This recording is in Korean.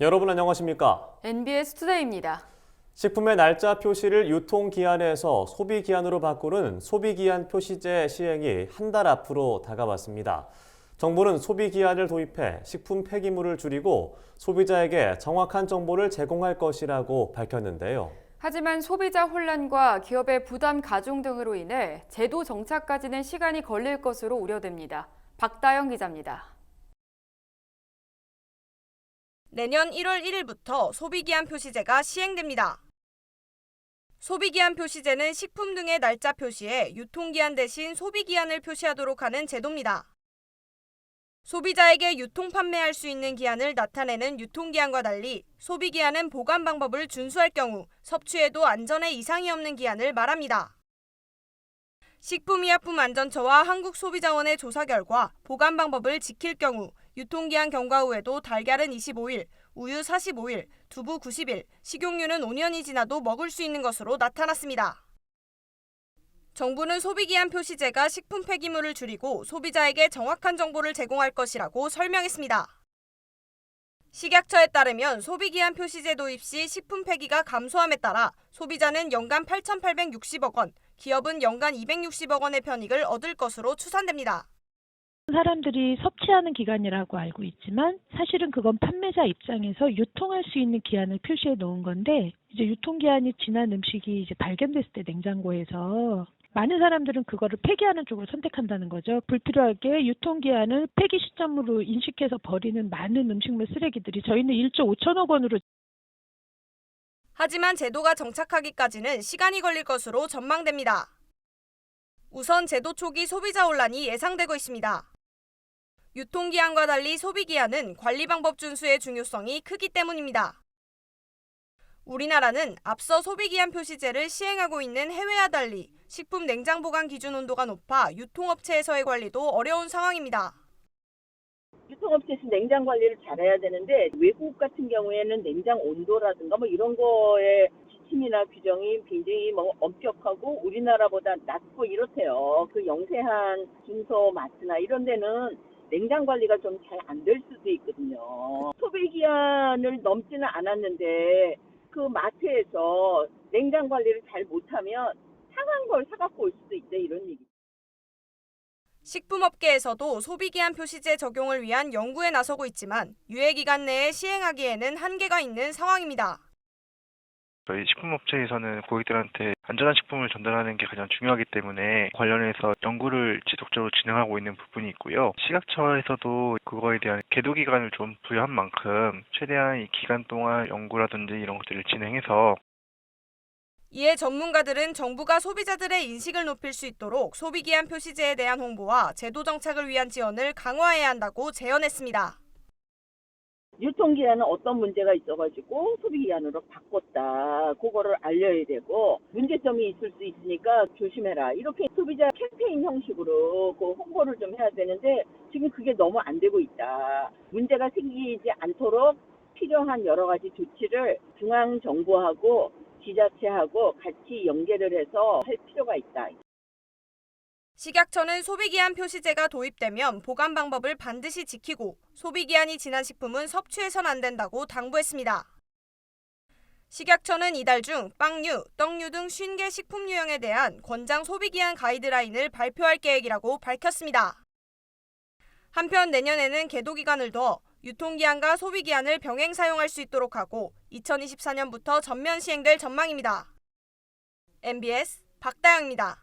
여러분 안녕하십니까? NBS 투데이입니다. 식품의 날짜 표시를 유통기한에서 소비기한으로 바꾸는 소비기한 표시제 시행이 한 달 앞으로 다가왔습니다. 정부는 소비기한을 도입해 식품 폐기물을 줄이고 소비자에게 정확한 정보를 제공할 것이라고 밝혔는데요. 하지만 소비자 혼란과 기업의 부담 가중 등으로 인해 제도 정착까지는 시간이 걸릴 것으로 우려됩니다. 박다영 기자입니다. 내년 1월 1일부터 소비기한 표시제가 시행됩니다. 소비기한 표시제는 식품 등의 날짜 표시에 유통기한 대신 소비기한을 표시하도록 하는 제도입니다. 소비자에게 유통 판매할 수 있는 기한을 나타내는 유통기한과 달리 소비기한은 보관 방법을 준수할 경우 섭취에도 안전에 이상이 없는 기한을 말합니다. 식품의약품안전처와 한국소비자원의 조사 결과 보관 방법을 지킬 경우 유통기한 경과 후에도 달걀은 25일, 우유 45일, 두부 90일, 식용유는 5년이 지나도 먹을 수 있는 것으로 나타났습니다. 정부는 소비기한 표시제가 식품 폐기물을 줄이고 소비자에게 정확한 정보를 제공할 것이라고 설명했습니다. 식약처에 따르면 소비기한 표시제 도입 시 식품 폐기가 감소함에 따라 소비자는 연간 8,860억 원, 기업은 연간 260억 원의 편익을 얻을 것으로 추산됩니다. 사람들이 섭취하는 기간이라고 알고 있지만 사실은 그건 판매자 입장에서 유통할 수 있는 기한을 표시해 놓은 건데 이제 유통기한이 지난 음식이 이제 발견됐을 때 냉장고에서 많은 사람들은 그거를 폐기하는 쪽으로 선택한다는 거죠. 불필요하게 유통기한을 폐기 시점으로 인식해서 버리는 많은 음식물 쓰레기들이 저희는 1조 5천억 원으로. 하지만 제도가 정착하기까지는 시간이 걸릴 것으로 전망됩니다. 우선 제도 초기 소비자 혼란이 예상되고 있습니다. 유통기한과 달리 소비기한은 관리 방법 준수의 중요성이 크기 때문입니다. 우리나라는 앞서 소비기한 표시제를 시행하고 있는 해외와 달리 식품 냉장 보관 기준 온도가 높아 유통업체에서의 관리도 어려운 상황입니다. 유통업체에서 냉장 관리를 잘해야 되는데 외국 같은 경우에는 냉장 온도라든가 이런 거에 지침이나 규정이 굉장히 엄격하고 우리나라보다 낮고 이렇대요. 그 영세한 중소 마트나 이런 데는 냉장 관리가 좀 잘 안 될 수도 있거든요. 소비기한을 넘지는 않았는데 그 마트에서 냉장 관리를 잘 못하면 상한 걸 사갖고 올 수도 있다 이런 얘기. 식품업계에서도 소비기한 표시제 적용을 위한 연구에 나서고 있지만 유예기간 내에 시행하기에는 한계가 있는 상황입니다. 저희 식품업체에서는 고객들한테 안전한 식품을 전달하는 게 가장 중요하기 때문에 관련해서 연구를 지속적으로 진행하고 있는 부분이 있고요. 식약처에서도 그거에 대한 계도 기간을 좀 부여한 만큼 최대한 이 기간 동안 연구라든지 이런 것들을 진행해서 이에 전문가들은 정부가 소비자들의 인식을 높일 수 있도록 소비기한 표시제에 대한 홍보와 제도 정착을 위한 지원을 강화해야 한다고 제언했습니다. 유통기한은 어떤 문제가 있어가지고 소비기한으로 바꿨다. 그거를 알려야 되고 문제점이 있을 수 있으니까 조심해라. 이렇게 소비자 캠페인 형식으로 그 홍보를 좀 해야 되는데 지금 그게 너무 안 되고 있다. 문제가 생기지 않도록 필요한 여러 가지 조치를 중앙정부하고 지자체하고 같이 연계를 해서 할 필요가 있다. 식약처는 소비기한 표시제가 도입되면 보관 방법을 반드시 지키고 소비기한이 지난 식품은 섭취해선 안 된다고 당부했습니다. 식약처는 이달 중 빵류, 떡류 등 50개 식품 유형에 대한 권장 소비기한 가이드라인을 발표할 계획이라고 밝혔습니다. 한편 내년에는 계도기간을 둬 유통기한과 소비기한을 병행 사용할 수 있도록 하고 2024년부터 전면 시행될 전망입니다. NBS 박다영입니다.